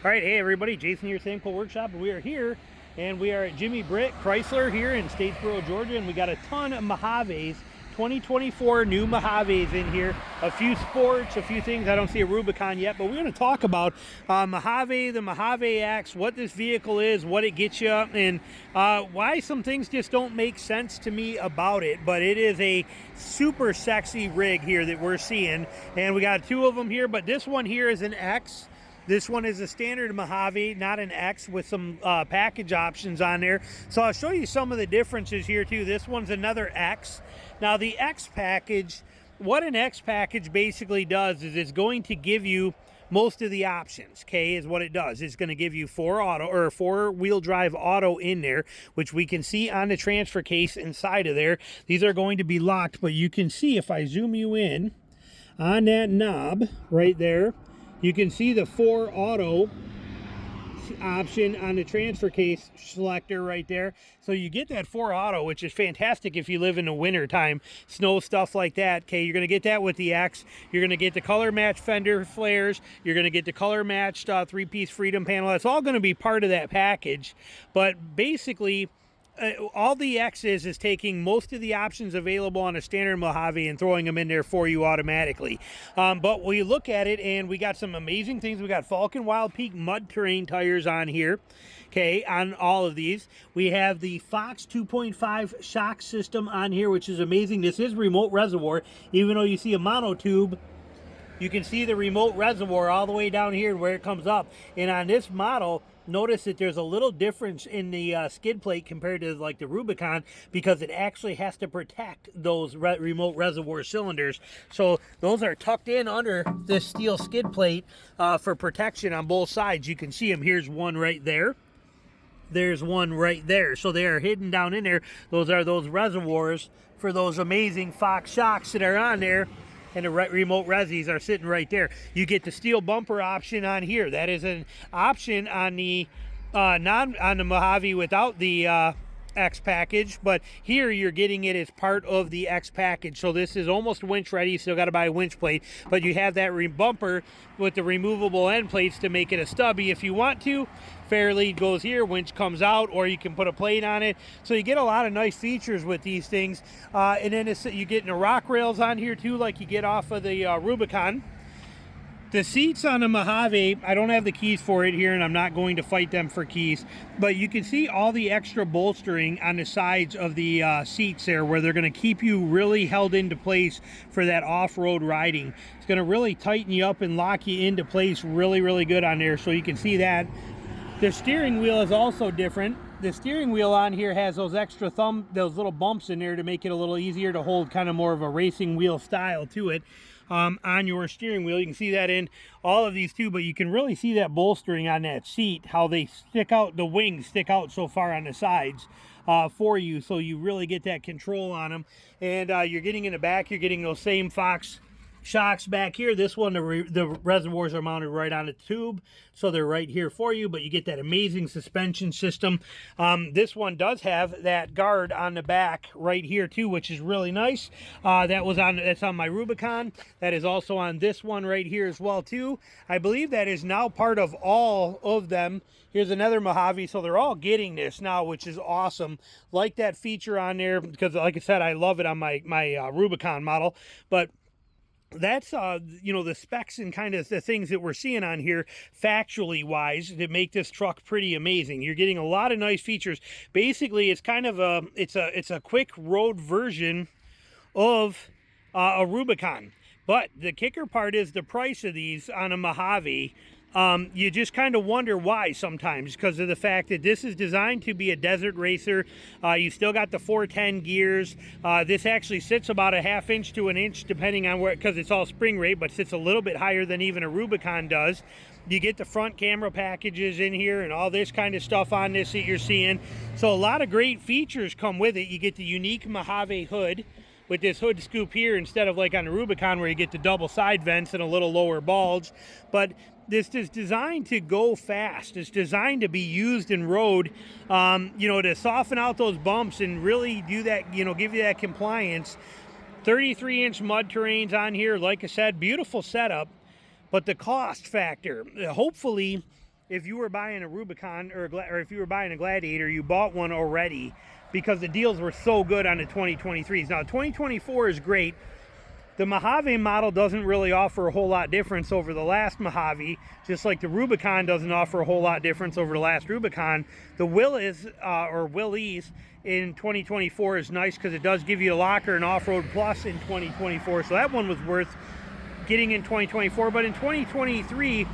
All right, hey everybody, Jason here, Samco Workshop. We are here, and we are at Jimmy Britt Chrysler here in Statesboro, Georgia, and we got a ton of Mojaves, 2024 new Mojaves in here. A few sports, a few things. I don't see a Rubicon yet, but we're going to talk about Mojave, the Mojave X, what this vehicle is, what it gets you, and why some things just don't make sense to me about it. But it is a super sexy rig here that we're seeing, and we got two of them here, but this one here is an X. This one is a standard Mojave, not an X, with some package options on there. So I'll show you some of the differences here too. This one's another X. Now the X package, what an X package basically does is it's going to give you most of the options, okay, is what it does. It's going to give you four-wheel drive auto in there, which we can see on the transfer case inside of there. These are going to be locked, but you can see if I zoom you in on that knob right there, you can see the 4 auto option on the transfer case selector right there. So you get that 4 auto, which is fantastic if you live in the winter time, snow, stuff like that. Okay, you're going to get that with the X. You're going to get the color match fender flares. You're going to get the color matched 3-piece freedom panel. That's all going to be part of that package. But basically, all the X is taking most of the options available on a standard Mojave and throwing them in there for you automatically. But we look at it and we got some amazing things. We got Falcon Wild Peak mud terrain tires on here, okay, on all of these. We have the Fox 2.5 shock system on here, which is amazing. This is remote reservoir. Even though you see a monotube, you can see the remote reservoir all the way down here where it comes up. And on this model, notice that there's a little difference in the skid plate compared to like the Rubicon, because it actually has to protect those remote reservoir cylinders. So those are tucked in under this steel skid plate for protection on both sides. You can see them. Here's one right there. There's one right there. So they are hidden down in there. Those are those reservoirs for those amazing Fox shocks that are on there. And the remote resis are sitting right there. You get the steel bumper option on here. That is an option on the on the Mojave without the X package, but here you're getting it as part of the X package. So this is almost winch ready. You still got to buy a winch plate, but you have that bumper with the removable end plates to make it a stubby if you want to. Fair lead goes here, winch comes out, or you can put a plate on it. So you get a lot of nice features with these things. And then you get the rock rails on here too, like you get off of the Rubicon. The seats on the Mojave, I don't have the keys for it here, and I'm not going to fight them for keys, but you can see all the extra bolstering on the sides of the seats there, where they're going to keep you really held into place for that off-road riding. It's going to really tighten you up and lock you into place really, really good on there, so you can see that. The steering wheel is also different. The steering wheel on here has those extra those little bumps in there to make it a little easier to hold, kind of more of a racing wheel style to it. On your steering wheel, you can see that in all of these too, but you can really see that bolstering on that seat, how they stick out, the wings stick out so far on the sides for you, so you really get that control on them. And you're getting in the back, you're getting those same Fox shocks back here. This one, the reservoirs are mounted right on the tube, so they're right here for you, but you get that amazing suspension system. This one does have that guard on the back right here too, which is really nice. That's on my Rubicon. That is also on this one right here as well too. I believe that is now part of all of them. Here's another Mojave, so they're all getting this now, which is awesome. Like that feature on there, because like I said, I love it on my Rubicon model. But that's you know, the specs and kind of the things that we're seeing on here factually wise that make this truck pretty amazing. You're getting a lot of nice features. Basically, it's kind of it's a quick road version of a Rubicon. But the kicker part is the price of these on a Mojave. You just kind of wonder why sometimes, because of the fact that this is designed to be a desert racer. You still got the 410 gears. This actually sits about a ½ inch to an inch, depending on where, because it's all spring rate, but sits a little bit higher than even a Rubicon does. You get the front camera packages in here and all this kind of stuff on this that you're seeing. So a lot of great features come with it. You get the unique Mojave hood with this hood scoop here, instead of like on the Rubicon where you get the double side vents and a little lower bulge. But this is designed to go fast. It's designed to be used in road, you know, to soften out those bumps and really do that, you know, give you that compliance. 33-inch mud terrains on here. Like I said, beautiful setup, but the cost factor, hopefully if you were buying a Rubicon or if you were buying a Gladiator, you bought one already because the deals were so good on the 2023s. Now, 2024 is great. The Mojave model doesn't really offer a whole lot difference over the last Mojave, just like the Rubicon doesn't offer a whole lot difference over the last Rubicon. The Willys in 2024 is nice because it does give you a locker and off-road plus in 2024, so that one was worth getting in 2024. But in 2023,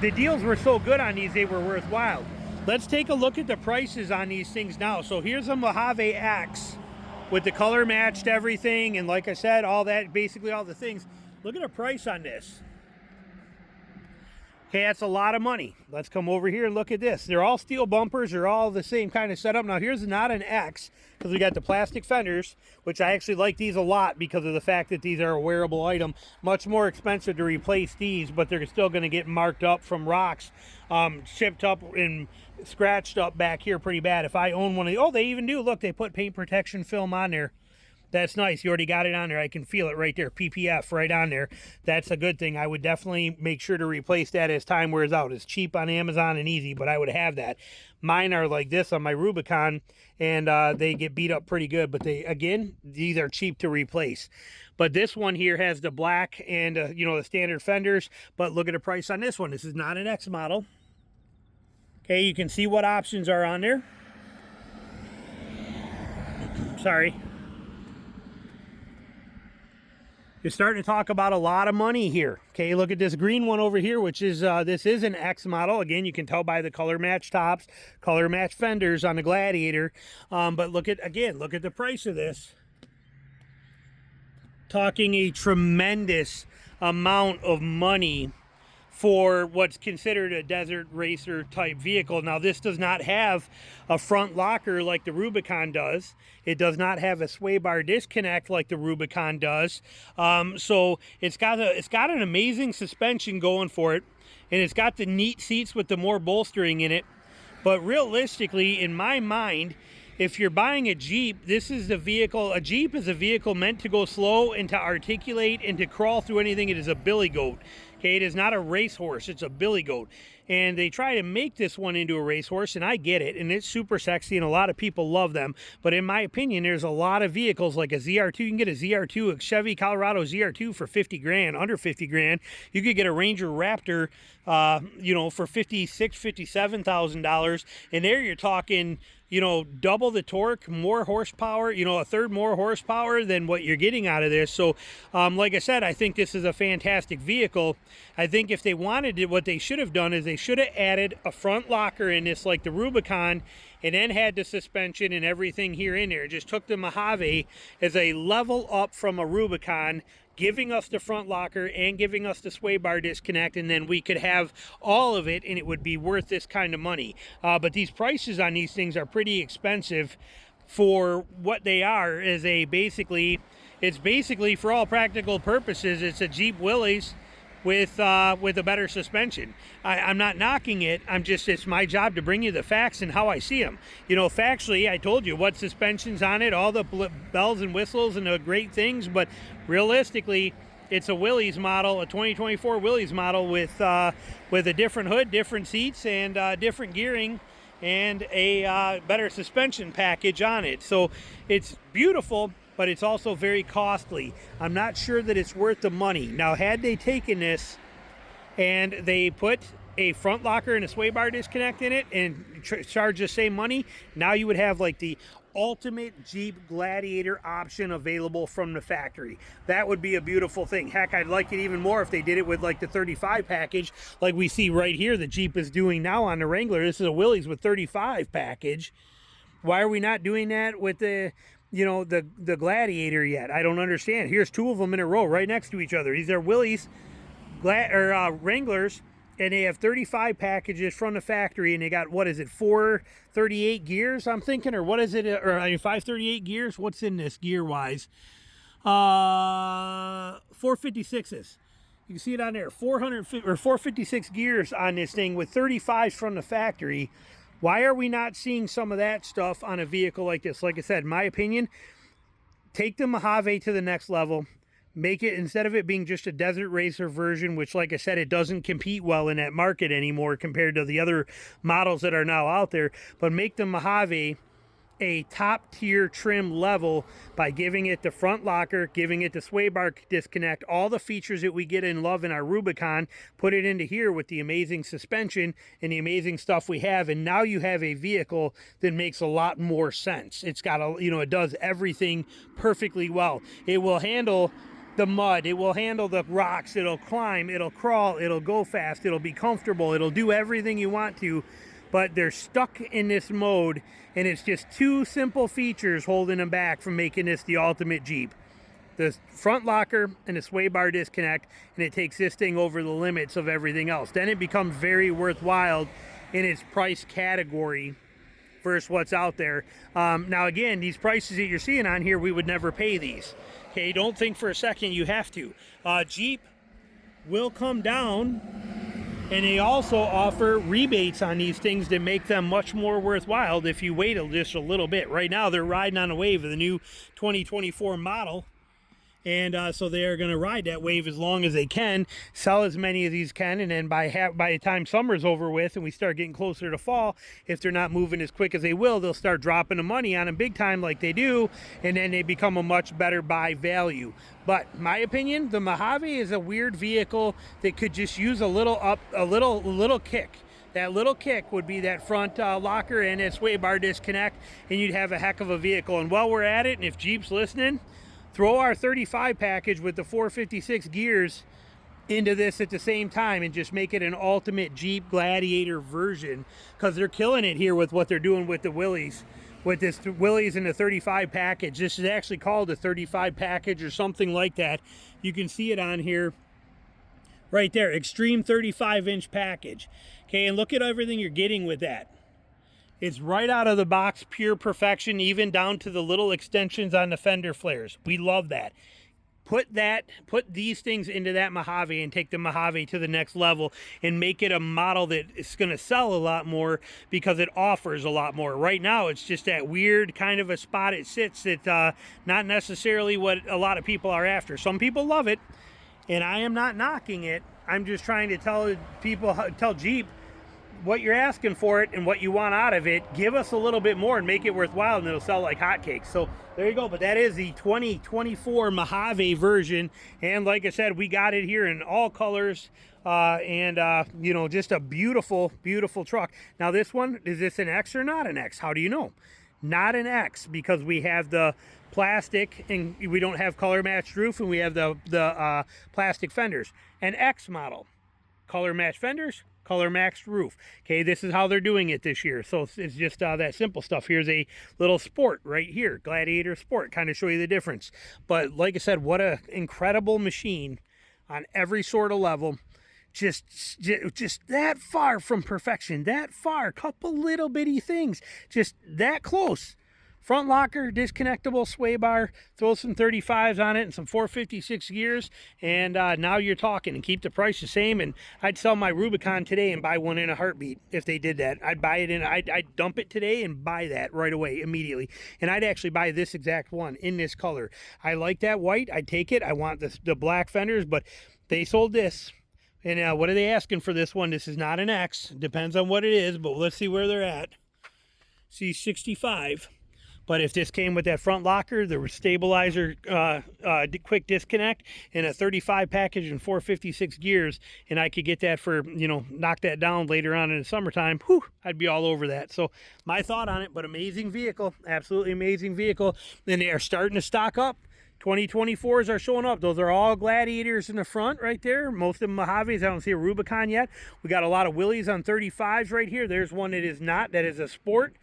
the deals were so good on these, they were worthwhile. Let's take a look at the prices on these things now. So here's a Mojave X with the color matched everything, and like I said, all that, basically all the things. Look at the price on this. Okay, that's a lot of money. Let's come over here and look at this. They're all steel bumpers. They're all the same kind of setup. Now here's not an X, because we got the plastic fenders, which I actually like these a lot because of the fact that these are a wearable item. Much more expensive to replace these, but they're still going to get marked up from rocks, chipped up and scratched up back here pretty bad. If I own one of these, oh, they even do, look, they put paint protection film on there. That's nice. You already got it on there. I can feel it right there. PPF right on there. That's a good thing. I would definitely make sure to replace that as time wears out. It's cheap on Amazon and easy, but I would have that. Mine are like this on my Rubicon, and they get beat up pretty good. But these are cheap to replace. But this one here has the black and, the standard fenders. But look at the price on this one. This is not an X model. Okay, you can see what options are on there. Sorry. You're starting to talk about a lot of money here. Okay, look at this green one over here, which is, this is an X model. Again, you can tell by the color match tops, color match fenders on the Gladiator. But look at the price of this. Talking a tremendous amount of money for what's considered a desert racer type vehicle. Now, this does not have a front locker like the Rubicon does. It does not have a sway bar disconnect like the Rubicon does. So it's got an amazing suspension going for it, and it's got the neat seats with the more bolstering in it. But realistically, in my mind, if you're buying a Jeep, this is the vehicle. A Jeep is a vehicle meant to go slow and to articulate and to crawl through anything. It is a billy goat. Okay, it is not a racehorse, it's a billy goat. And they try to make this one into a racehorse, and I get it, and it's super sexy, and a lot of people love them. But in my opinion, there's a lot of vehicles like a ZR2. You can get a ZR2, a Chevy Colorado ZR2 for 50 grand, under 50 grand. You could get a Ranger Raptor, for $56,000, $57,000. And there you're talking, double the torque, more horsepower, a third more horsepower than what you're getting out of this. So, like I said, I think this is a fantastic vehicle. I think if they wanted it, what they should have done is they should have added a front locker in this like the Rubicon, and then had the suspension and everything here in there. Just took the Mojave as a level up from a Rubicon, giving us the front locker and giving us the sway bar disconnect, and then we could have all of it, and it would be worth this kind of money. But these prices on these things are pretty expensive for what they are. It's basically, for all practical purposes, it's a Jeep Willys with a better suspension. I'm not knocking it. It's my job to bring you the facts and how I see them. Factually, I told you what suspension's on it, all the bells and whistles and the great things, but realistically, it's a Willys model, a 2024 Willys model with a different hood, different seats, and different gearing, and a better suspension package on it. So it's beautiful, but it's also very costly. I'm not sure that it's worth the money. Now, had they taken this and they put a front locker and a sway bar disconnect in it and charge the same money, now you would have like the ultimate Jeep Gladiator option available from the factory. That would be a beautiful thing. Heck, I'd like it even more if they did it with like the 35 package like we see right here the Jeep is doing now on the Wrangler. This is a Willys with 35 package. Why are we not doing that with the Gladiator yet? I don't understand. Here's two of them in a row right next to each other. These are Willys Wranglers, and they have 35 packages from the factory, and they got, 438 gears, I'm thinking, or what is it, 538 gears? What's in this gear-wise? 456s. You can see it on there, 456 gears on this thing with 35s from the factory. Why are we not seeing some of that stuff on a vehicle like this? Like I said, in my opinion, take the Mojave to the next level. make it, instead of it being just a desert racer version, which like I said, it doesn't compete well in that market anymore compared to the other models that are now out there, but make the Mojave a top tier trim level by giving it the front locker, giving it the sway bar disconnect, all the features that we get and love in our Rubicon, put it into here with the amazing suspension and the amazing stuff we have, and now you have a vehicle that makes a lot more sense. It's got a, you know, it does everything perfectly well. It will handle the mud, it will handle the rocks, it'll climb, it'll crawl, it'll go fast, it'll be comfortable, it'll do everything you want to, but they're stuck in this mode, and it's just two simple features holding them back from making this the ultimate Jeep. The front locker and the sway bar disconnect, and it takes this thing over the limits of everything else. Then it becomes very worthwhile in its price category versus what's out there. Now again, these prices that you're seeing on here, we would never pay these. Okay, don't think for a second you have to. Jeep will come down, and they also offer rebates on these things that make them much more worthwhile if you wait just a little bit. Right now, they're riding on a wave of the new 2024 model. And so they are going to ride that wave as long as they can, sell as many of these can, and then by the time summer's over with and we start getting closer to fall, if they're not moving as quick as they will, they'll start dropping the money on them big time like they do, and then they become a much better buy value. But my opinion, the Mojave is a weird vehicle that could just use a little kick. That little kick would be that front locker and that sway bar disconnect, and you'd have a heck of a vehicle. And while we're at it, and if Jeep's listening, throw our 35 package with the 456 gears into this at the same time and just make it an ultimate Jeep Gladiator version, because they're killing it here with what they're doing with the Willys. With this Willys and the 35 package. This is actually called a 35 package or something like that. You can see it on here right there. Extreme 35-inch package. Okay, and look at everything you're getting with that. It's right out of the box, pure perfection, even down to the little extensions on the fender flares. We love that. Put these things into that Mojave and take the Mojave to the next level and make it a model that is going to sell a lot more because it offers a lot more. Right now, it's just that weird kind of a spot it sits that not necessarily what a lot of people are after. Some people love it, and I am not knocking it. I'm just trying to tell Jeep what you're asking for it and what you want out of it. Give us a little bit more and make it worthwhile, and it'll sell like hotcakes. So there you go. But that is the 2024 Mojave version, and like I said, we got it here in all colors, you know, just a beautiful truck. Now this one, is this an X or not an X? How do you know? Not an X, because we have the plastic and we don't have color matched roof, and we have the plastic fenders. An X model, color matched fenders, color matched roof. Okay, this is how they're doing it this year. So it's just that simple stuff. Here's a little Sport right here, Gladiator Sport, kind of show you the difference. But like I said, what a incredible machine on every sort of level. Just that far from perfection, that far, couple little bitty things, just that close. Front locker, disconnectable sway bar, throw some 35s on it and some 456 gears, and now you're talking. And keep the price the same, and I'd sell my Rubicon today and buy one in a heartbeat if they did that. I'd buy it in, I'd dump it today and buy that right away, immediately. And I'd actually buy this exact one in this color. I like that white, I'd take it. I want the black fenders, but they sold this. And what are they asking for this one? This is not an X, depends on what it is, but let's see where they're at. See, 65. But if this came with that front locker, the stabilizer, quick disconnect, and a 35 package and 456 gears, and I could get that for, you know, knock that down later on in the summertime, whew, I'd be all over that. So my thought on it, but amazing vehicle, absolutely amazing vehicle. And they are starting to stock up. 2024s are showing up. Those are all Gladiators in the front right there. Most of them Mojaves. I don't see a Rubicon yet. We got a lot of Willys on 35s right here. There's one that is not. That is a Sport.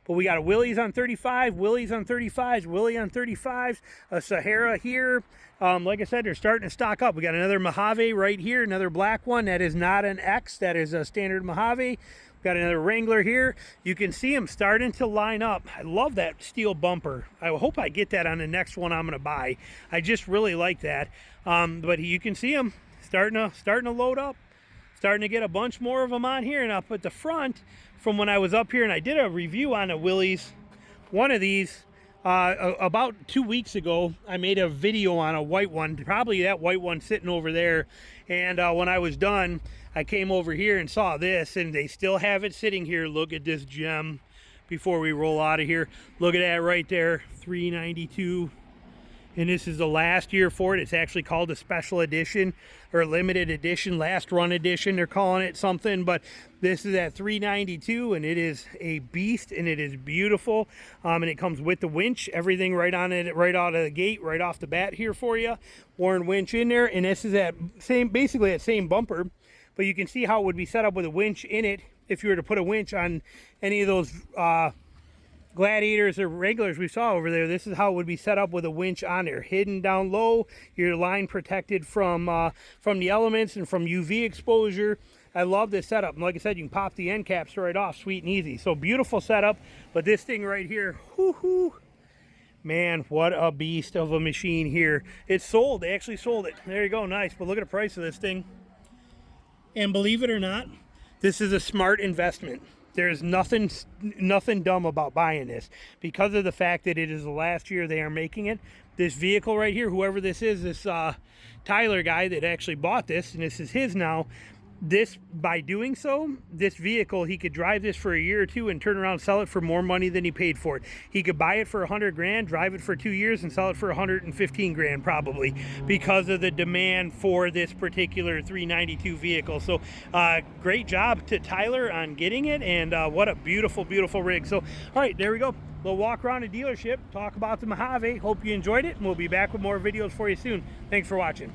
But we got a Willys on 35, Willys on 35s, Willie on 35s, a Sahara here. Like I said, they're starting to stock up. We got another Mojave right here, another black one. That is not an X. That is a standard Mojave. We got another Wrangler here. You can see them starting to line up. I love that steel bumper. I hope I get that on the next one I'm going to buy. I just really like that. But you can see them starting to load up. Starting to get a bunch more of them on here. And I'll put the front from when I was up here and I did a review on the Willys. One of these, About 2 weeks ago, I made a video on a white one, probably that white one sitting over there. And when I was done, I came over here and saw this, and they still have it sitting here. Look at this gem before we roll out of here. Look at that right there, $392. And this is the last year for it. It's actually called a special edition or limited edition, last run edition. They're calling it something, but this is at $392, and it is a beast, and it is beautiful. And it comes with the winch, everything right on it, right out of the gate, right off the bat here for you. Warren winch in there, and this is at basically that same bumper, but you can see how it would be set up with a winch in it if you were to put a winch on any of those Gladiators or regulars we saw over there. This is how it would be set up with a winch on there, hidden down low, your line protected from the elements and from UV exposure. I love this setup, and like I said, you can pop the end caps right off, sweet and easy. So beautiful setup. But this thing right here, whoo, man, what a beast of a machine here. It's sold. They actually sold it. There you go, nice. But look at the price of this thing. And believe it or not, this is a smart investment. There's nothing dumb about buying this, because of the fact that it is the last year they are making it. This vehicle right here, whoever this is, this Tyler guy that actually bought this, and this is his now. This, by doing so, this vehicle, he could drive this for a year or two and turn around and sell it for more money than he paid for it. He could buy it for 100 grand, drive it for 2 years, and sell it for 115 grand probably, because of the demand for this particular 392 vehicle. So great job to Tyler on getting it, and what a beautiful, beautiful rig. So, all right, there we go. We'll walk around a dealership, talk about the Mojave. Hope you enjoyed it, and we'll be back with more videos for you soon. Thanks for watching.